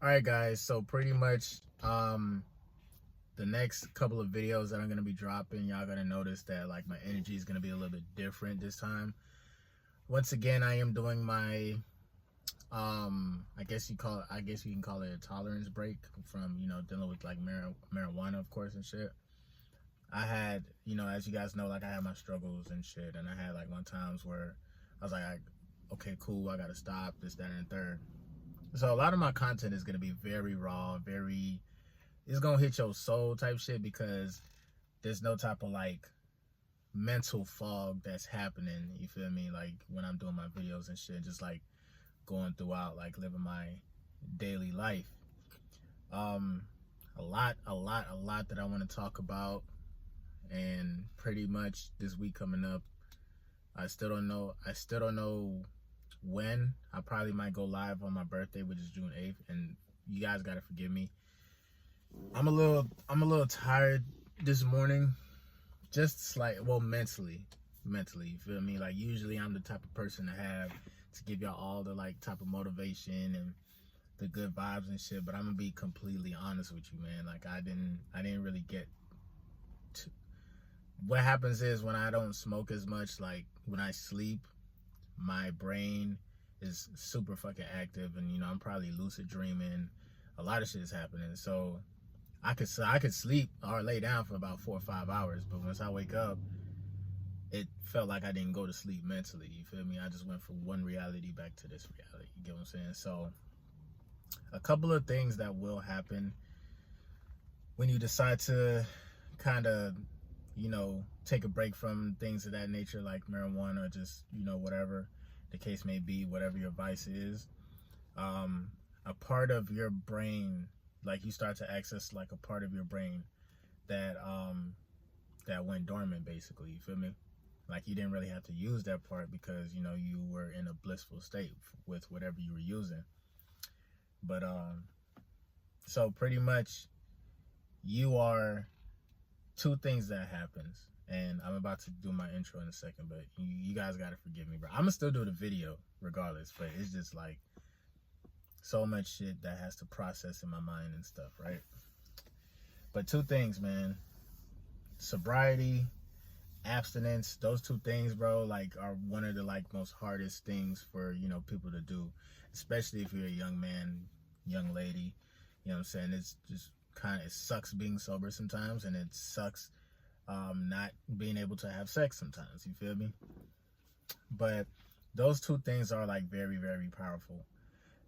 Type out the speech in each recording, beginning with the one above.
All right, guys. So pretty much, the next couple of videos that I'm gonna be dropping, y'all gonna notice that like my energy is gonna be a little bit different this time. Once again, I am doing my, I guess you can call it a tolerance break from dealing with like marijuana, of course, and shit. I had, as you guys know, like I had my struggles and shit, and I had like one times where I was like, okay, cool, I gotta stop this, that, and the third. So a lot of my content is gonna be very raw, it's gonna hit your soul type shit because there's no type of like mental fog that's happening. You feel me? Like when I'm doing my videos and shit, just like going throughout, like living my daily life. A lot that I want to talk about, and pretty much this week coming up, I still don't know when. I probably might go live on my birthday, which is June 8th, and you guys gotta forgive me. I'm a little tired this morning, just like, well, mentally, you feel me? Like usually I'm the type of person to give y'all all the like type of motivation and the good vibes and shit, but I'm gonna be completely honest with you, man. Like I didn't really get to. What happens is when I don't smoke as much, like when I sleep, my brain is super fucking active, and I'm probably lucid dreaming. A lot of shit is happening, so I could sleep or lay down for about 4 or 5 hours, but once I wake up, it felt like I didn't go to sleep mentally. You feel me? I just went from one reality back to this reality. You get what I'm saying? So a couple of things that will happen when you decide to kind of, take a break from things of that nature, like marijuana or just, whatever the case may be, whatever your vice is. A part of your brain, like you start to access like a part of your brain that went dormant, basically. You feel me? Like you didn't really have to use that part because you were in a blissful state with whatever you were using. But so pretty much you are two things that happens, and I'm about to do my intro in a second, but you guys gotta forgive me, bro. I'm gonna still do the video regardless, but it's just like so much shit that has to process in my mind and stuff, right? But two things, man. Sobriety, abstinence, those two things, bro, like are one of the like most hardest things for, people to do, especially if you're a young man, young lady. You know what I'm saying? It's just it sucks being sober sometimes, and it sucks not being able to have sex sometimes. You feel me? But those two things are like very, very powerful.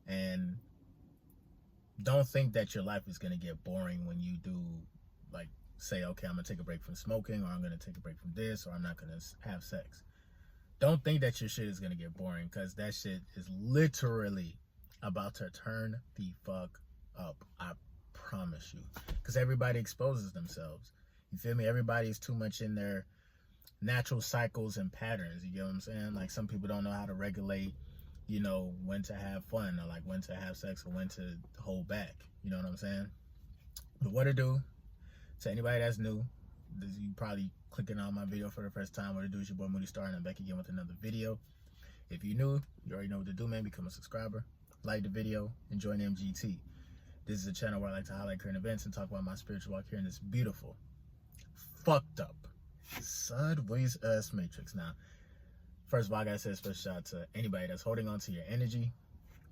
And don't think that your life is going to get boring when you do, like, say, okay, I'm going to take a break from smoking, or I'm going to take a break from this, or I'm not going to have sex. Don't think that your shit is going to get boring, because that shit is literally about to turn the fuck up. I promise you. Because everybody exposes themselves. You feel me? Everybody's too much in their natural cycles and patterns. You get what I'm saying? Like some people don't know how to regulate, when to have fun, or like when to have sex, or when to hold back. You know what I'm saying? But what to do to anybody that's new, you probably clicking on my video for the first time. What to do is your boy Moody, Starr, and I'm back again with another video. If you're new, you already know what to do, man. Become a subscriber, like the video, and join MGT. This is a channel where I like to highlight current events and talk about my spiritual walk here in this beautiful, fucked up, sideways ass matrix. Now, first of all, I gotta say a special shout out to anybody that's holding on to your energy,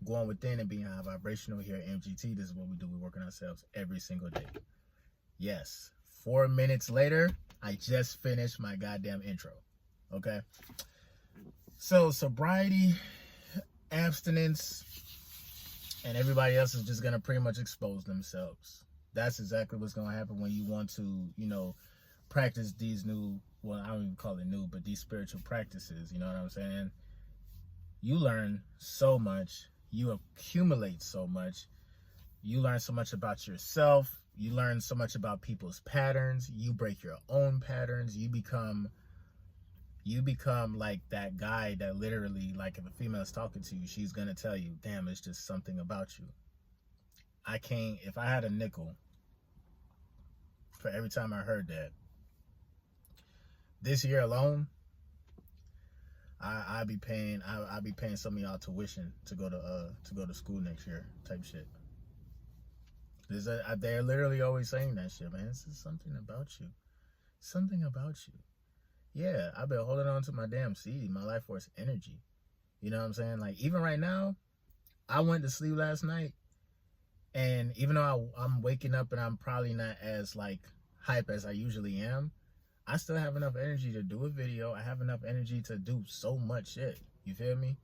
going within and being high vibrational here at MGT. This is what we do. We work on ourselves every single day. Yes, 4 minutes later, I just finished my goddamn intro. Okay? So, sobriety, abstinence, and everybody else is just gonna pretty much expose themselves. That's exactly what's gonna happen when you want to, practice these new, well, I don't even call it new, but these spiritual practices. You know what I'm saying? You learn so much, you accumulate so much, you learn so much about yourself, you learn so much about people's patterns, you break your own patterns, you become like that guy that literally, like if a female is talking to you, she's gonna tell you, damn, it's just something about you. If I had a nickel for every time I heard that, this year alone, I'd be paying some of y'all tuition to go to school next year type shit. They're literally always saying that shit, man. It's just something about you. Something about you. Yeah, I've been holding on to my damn seed, my life force energy. You know what I'm saying? Like, even right now, I went to sleep last night, and even though I'm waking up and I'm probably not as, like, hype as I usually am, I still have enough energy to do a video. I have enough energy to do so much shit. You feel me?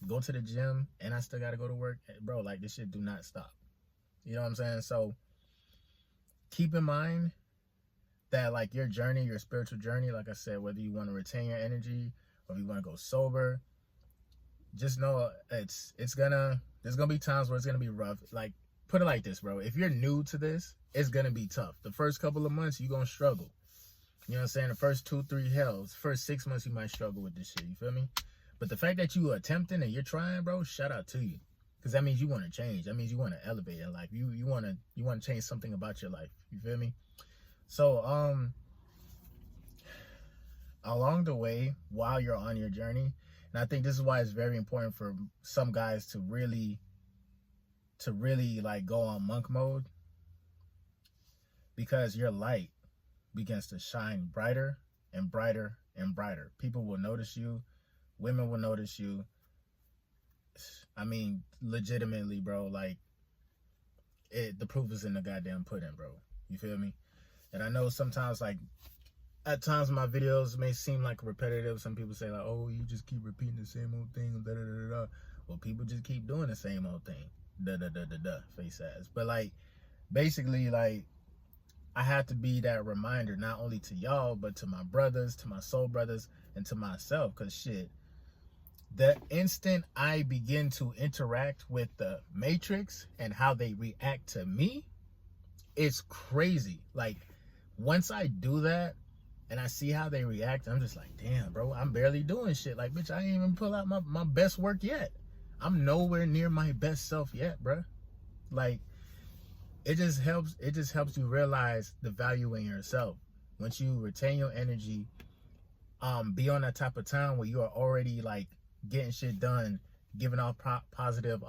Go to the gym, and I still got to go to work. Bro, like, this shit do not stop. You know what I'm saying? So, keep in mind that, like, your journey, your spiritual journey, like I said, whether you want to retain your energy or if you want to go sober, just know there's gonna be times where it's gonna be rough. Like, put it like this, bro. If you're new to this, it's gonna be tough. The first couple of months, you're gonna struggle. You know what I'm saying? The first 2-3 hells, first 6 months, you might struggle with this shit. You feel me? But the fact that you attempting and you're trying, bro, shout out to you. Because that means you want to change. That means you want to elevate in life. You want to change something about your life. You feel me? So, along the way, while you're on your journey, and I think this is why it's very important for some guys to really like go on monk mode, because your light begins to shine brighter and brighter and brighter. People will notice you. Women will notice you. I mean, legitimately, bro, like, the proof is in the goddamn pudding, bro. You feel me? And I know sometimes, like, at times my videos may seem like repetitive. Some people say, like, oh, you just keep repeating the same old thing, da da da da. Well, people just keep doing the same old thing, da da da da da, face ass. But, like, basically, like, I have to be that reminder, not only to y'all, but to my brothers, to my soul brothers, and to myself. Because, shit, the instant I begin to interact with the Matrix and how they react to me, it's crazy. Like, once I do that and I see how they react, I'm just like, damn, bro, I'm barely doing shit. Like, bitch, I ain't even pull out my best work yet. I'm nowhere near my best self yet, bro. Like, it just helps you realize the value in yourself. Once you retain your energy, be on that type of time where you are already, like, getting shit done, giving off positive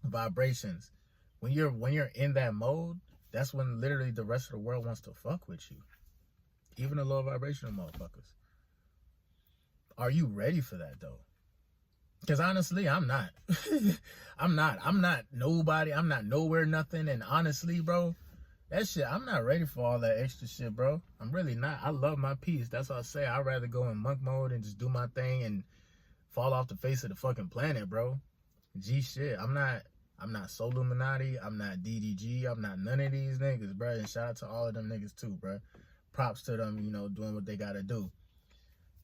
vibrations. When you're in that mode, that's when literally the rest of the world wants to fuck with you. Even the low vibrational motherfuckers. Are you ready for that, though? Because honestly, I'm not. I'm not nobody. I'm not nowhere nothing. And honestly, bro, that shit, I'm not ready for all that extra shit, bro. I'm really not. I love my peace. That's what I say. I'd rather go in monk mode and just do my thing and fall off the face of the fucking planet, bro. G shit. I'm not Soul Illuminati. I'm not DDG. I'm not none of these niggas, bro. And shout out to all of them niggas too, bro. Props to them, you know, doing what they gotta do.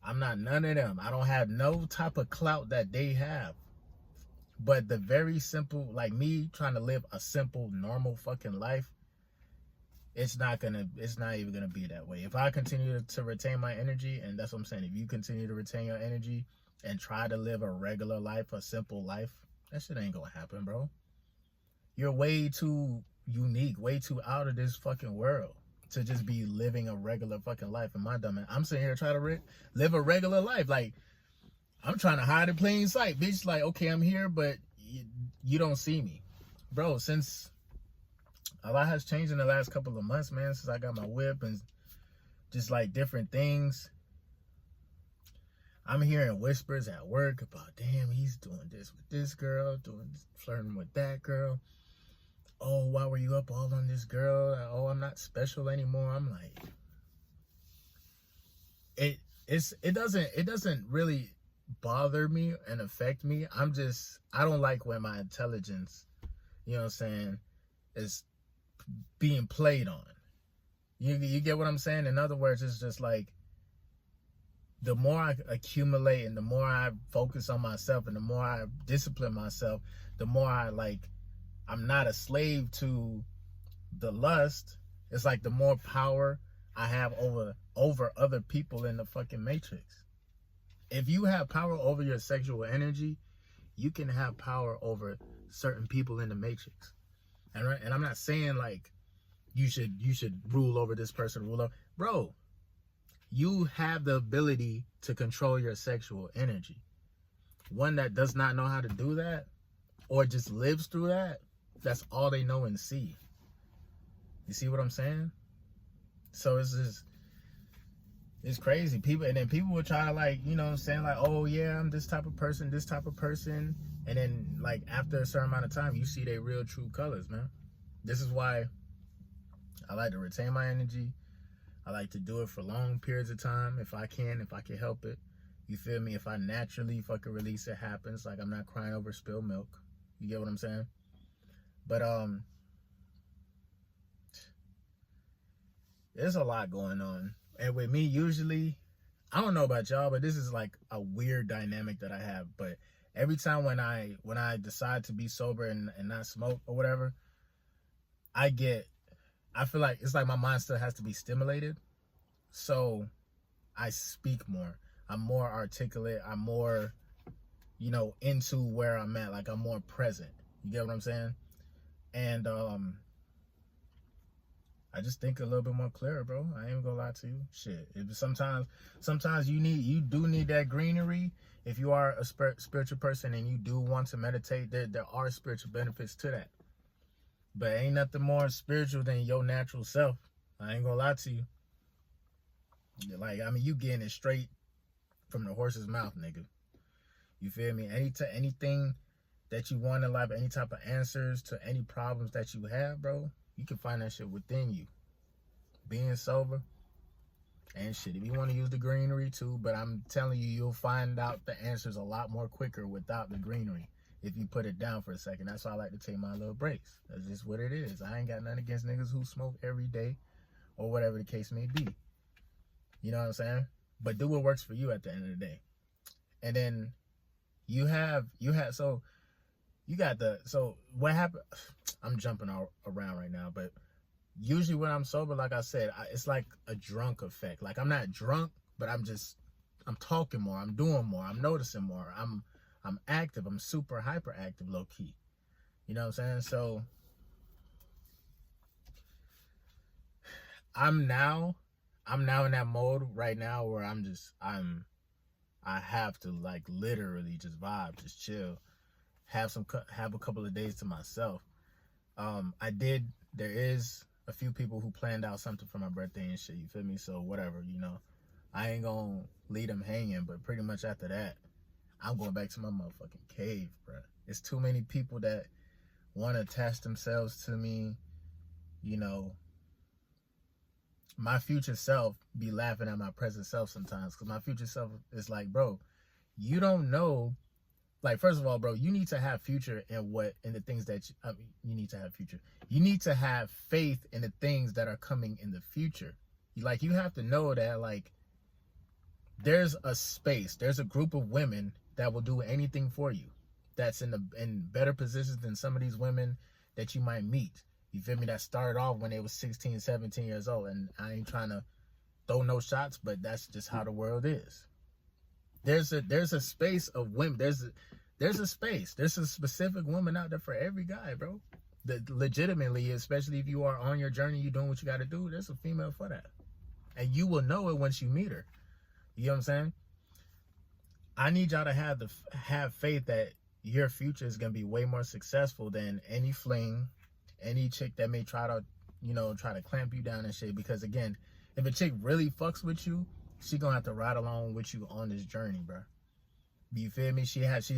I'm not none of them. I don't have no type of clout that they have. But the very simple, like me trying to live a simple, normal fucking life, it's not even gonna be that way. If I continue to retain my energy, and that's what I'm saying, if you continue to retain your energy and try to live a regular life, a simple life, that shit ain't gonna happen, bro. You're way too unique, way too out of this fucking world to just be living a regular fucking life. And my dumb ass, I'm sitting here trying to live a regular life. Like, I'm trying to hide in plain sight, bitch. Like, okay, I'm here, but you don't see me. Bro, since a lot has changed in the last couple of months, man, since I got my whip and just, like, different things. I'm hearing whispers at work about, damn, he's doing this with this girl, flirting with that girl. Oh, why were you up all on this girl? Oh, I'm not special anymore. I'm like, it doesn't really bother me and affect me. I don't like when my intelligence, you know what I'm saying, is being played on. You get what I'm saying? In other words, it's just like, the more I accumulate and the more I focus on myself and the more I discipline myself, the more I'm not a slave to the lust. It's like the more power I have over other people in the fucking Matrix. If you have power over your sexual energy, you can have power over certain people in the Matrix. And I'm not saying like you should rule over this person, bro. You have the ability to control your sexual energy. One that does not know how to do that or just lives through that, That's all they know and see. You see what I'm saying? So it's just, it's crazy. People, and then people will try to, like, you know, saying like, oh yeah, I'm this type of person, and then like after a certain amount of time, you see their real true colors, man. This is why I like to retain my energy. I like to do it for long periods of time if I can help it. You feel me? If I naturally fucking release, it happens. Like, I'm not crying over spilled milk. You get what I'm saying? But there's a lot going on. And with me, usually, I don't know about y'all, but this is like a weird dynamic that I have. But every time when I decide to be sober and not smoke or whatever, I feel like it's like my mind still has to be stimulated. So I speak more. I'm more articulate. I'm more, you know, into where I'm at. Like, I'm more present. You get what I'm saying? And I just think a little bit more clear, bro. I ain't gonna lie to you. Shit. Sometimes you do need that greenery. If you are a spiritual person and you do want to meditate, there are spiritual benefits to that. But ain't nothing more spiritual than your natural self. I ain't gonna lie to you. Like, I mean, you getting it straight from the horse's mouth, nigga. You feel me? Anything that you want in life, any type of answers to any problems that you have, bro, you can find that shit within you. Being sober and shit. If you want to use the greenery too, but I'm telling you, you'll find out the answers a lot more quicker without the greenery. If you put it down for a second. That's why I like to take my little breaks. That's just what it is. I ain't got nothing against niggas who smoke every day or whatever the case may be. You know what I'm saying? But do what works for you at the end of the day. And then so what happened? I'm jumping around right now, but usually when I'm sober, like I said, it's like a drunk effect. Like, I'm not drunk, but I'm talking more. I'm doing more. I'm noticing more. I'm active. I'm super hyperactive, low key. You know what I'm saying? So I'm now in that mode right now where I have to, like, literally just vibe, just chill, have a couple of days to myself. There is a few people who planned out something for my birthday and shit, you feel me? So whatever, you know, I ain't gonna leave them hanging, but pretty much after that, I'm going back to my motherfucking cave, bro. It's too many people that want to attach themselves to me, you know. My future self be laughing at my present self sometimes, because my future self is like, bro, you don't know. Like, first of all, bro, you need to have future in the things that you need to have future. You need to have faith in the things that are coming in the future. Like, you have to know that, like, there's a space, there's a group of women that will do anything for you, that's in better positions than some of these women that you might meet. You feel me? That started off when they was 16, 17 years old. And I ain't trying to throw no shots, but that's just how the world is. There's a space of women. There's a space. There's a specific woman out there for every guy, bro. Legitimately, especially if you are on your journey, you're doing what you got to do, there's a female for that. And you will know it once you meet her. You know what I'm saying? I need y'all to have faith that your future is going to be way more successful than any fling, any chick that may try to clamp you down and shit. Because again, if a chick really fucks with you, she gonna have to ride along with you on this journey, bro. You feel me? She has to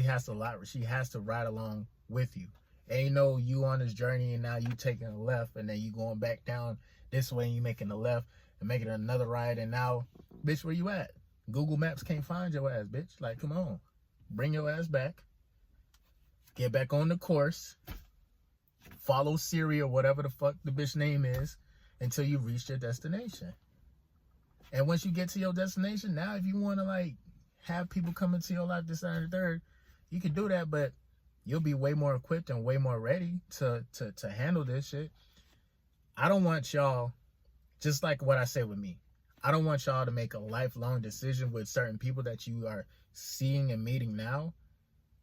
ride along with you. Ain't no you on this journey and now you taking a left and then you going back down this way and you making a left and making another right, and now, bitch, where you at? Google Maps can't find your ass, bitch. Like, come on, bring your ass back, get back on the course. Follow Siri or whatever the fuck the bitch name is until you reach your destination. And once you get to your destination, now if you want to, like, have people come into your life this, that, and the third, you can do that, but you'll be way more equipped and way more ready to handle this shit. I don't want y'all, just like what I said with me, I don't want y'all to make a lifelong decision with certain people that you are seeing and meeting now,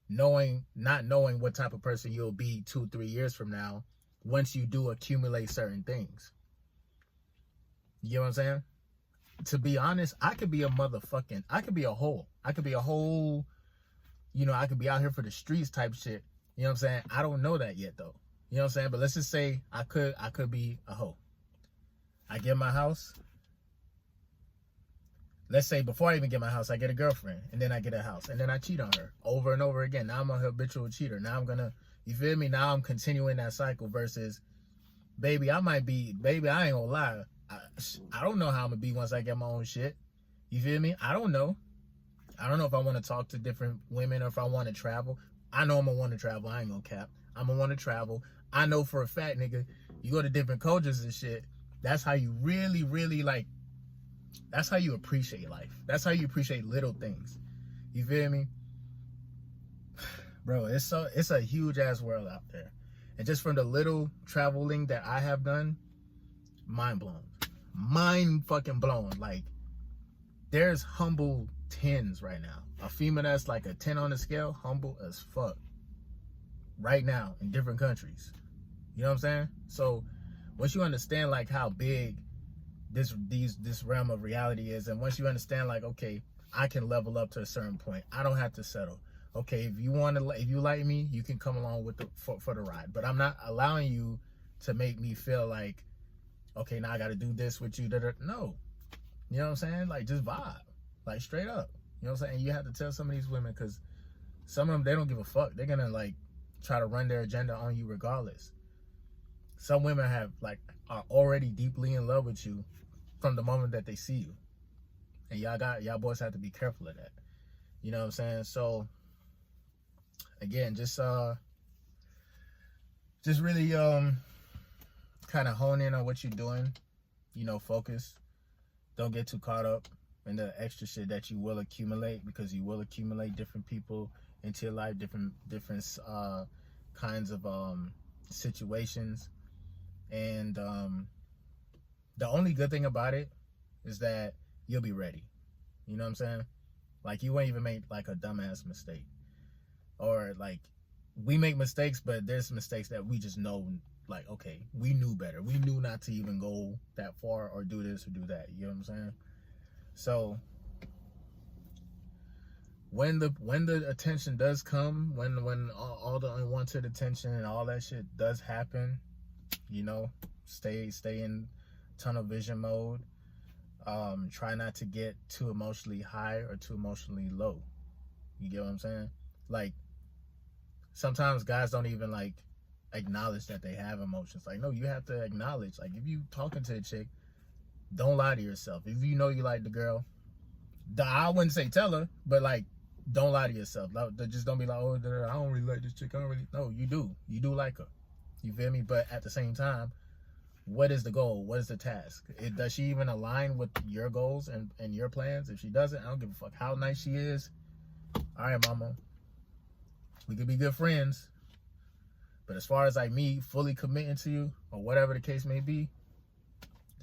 not knowing what type of person you'll be 2-3 years from now once you do accumulate certain things. You know what I'm saying? To be honest, I could be a whole, you know, I could be out here for the streets type shit. You know what I'm saying? I don't know that yet though. You know what I'm saying? But let's just say I could be a hoe. I get my house. Let's say before I even get my house, I get a girlfriend, and then I get a house, and then I cheat on her over and over again. Now I'm a habitual cheater. Now I'm gonna, you feel me? Now I'm continuing that cycle versus, baby, I ain't gonna lie. I don't know how I'm gonna be once I get my own shit. You feel me? I don't know. I don't know if I want to talk to different women or if I want to travel. I know I'm gonna want to travel. I ain't gonna cap. I'm gonna want to travel. I know for a fact, nigga, you go to different cultures and shit. That's how you really, really like. That's how you appreciate life. That's how you appreciate little things. You feel me? Bro, it's a huge ass world out there. And just from the little traveling that I have done, mind blown. Mind fucking blown. Like, there's humble 10s right now. A female that's like a 10 on the scale, humble as fuck. Right now in different countries. You know what I'm saying? So once you understand like how big this realm of reality is, and once you understand like, okay, I can level up to a certain point. I don't have to settle. Okay, if you like me, you can come along with for the ride. But I'm not allowing you to make me feel like, okay, now I got to do this with you. No, you know what I'm saying? Like, just vibe, like straight up. You know what I'm saying? And you have to tell some of these women, because some of them, they don't give a fuck. They're gonna like try to run their agenda on you regardless. Some women are already deeply in love with you from the moment that they see you. And y'all boys have to be careful of that. You know what I'm saying? So again, just really kind of hone in on what you're doing. You know, focus. Don't get too caught up in the extra shit that you will accumulate, because you will accumulate different people into your life, different kinds of situations. And the only good thing about it is that you'll be ready. You know what I'm saying? Like, you won't even make like a dumbass mistake. Or like, we make mistakes, but there's mistakes that we just know, like, okay, we knew better. We knew not to even go that far or do this or do that. You know what I'm saying? So when the attention does come, when all the unwanted attention and all that shit does happen, you know, stay in tunnel vision mode. Try not to get too emotionally high or too emotionally low. You get what I'm saying? Like, sometimes guys don't even like acknowledge that they have emotions. Like, no, you have to acknowledge. Like, if you talking to a chick, don't lie to yourself. If you know you like the girl, I wouldn't say tell her, but like, don't lie to yourself. Just don't be like, oh, I don't really like this chick. I don't really. No, you do. You do like her. You feel me? But at the same time, what is the goal? What is the task? Does she even align with your goals and your plans? If she doesn't, I don't give a fuck how nice she is. All right, mama. We could be good friends. But as far as like me fully committing to you, or whatever the case may be,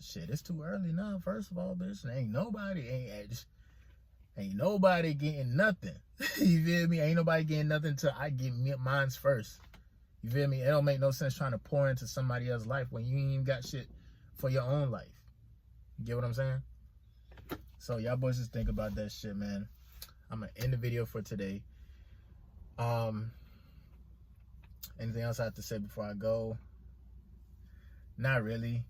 shit, it's too early now. First of all, bitch, ain't nobody getting nothing. You feel me? Ain't nobody getting nothing till I get mine's first. You feel me? It don't make no sense trying to pour into somebody else's life when you ain't even got shit for your own life. You get what I'm saying? So y'all boys just think about that shit, man. I'm gonna end the video for today. Anything else I have to say before I go? Not really.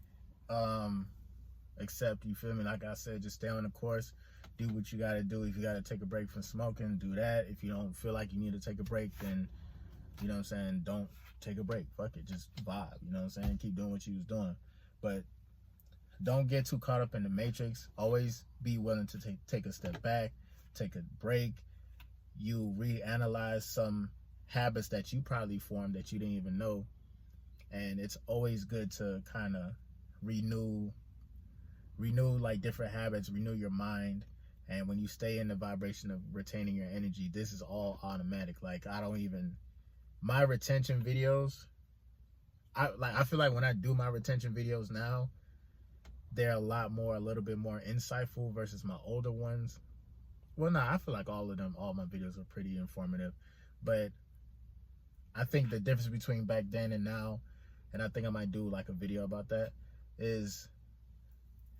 Except, you feel me, like I said, just stay on the course. Do what you gotta do. If you gotta take a break from smoking, do that. If you don't feel like you need to take a break, then, you know what I'm saying, don't take a break. Fuck it, just vibe. You know what I'm saying? Keep doing what you was doing. But don't get too caught up in the matrix. Always be willing to take a step back, take a break. You reanalyze some habits that you probably formed that you didn't even know. And it's always good to kind of renew like different habits, renew your mind. And when you stay in the vibration of retaining your energy, this is all automatic. Like, my retention videos, I feel like when I do my retention videos now, they're a little bit more insightful versus my older ones. Well, I feel like all my videos are pretty informative, but I think the difference between back then and now, and I think I might do like a video about that, is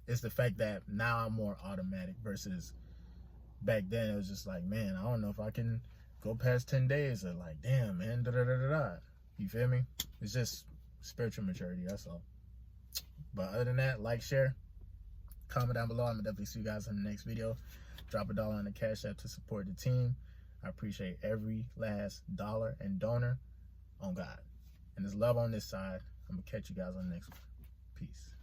the fact that now I'm more automatic versus back then. It was just like, man, I don't know if I can go past 10 days, or like, damn, man, da da da da da. You feel me? It's just spiritual maturity, that's all. But other than that, like, share, comment down below. I'm gonna definitely see you guys in the next video. Drop $1 on the Cash App to support the team. I appreciate every last dollar and donor on God. And there's love on this side. I'm gonna catch you guys on the next one. Peace.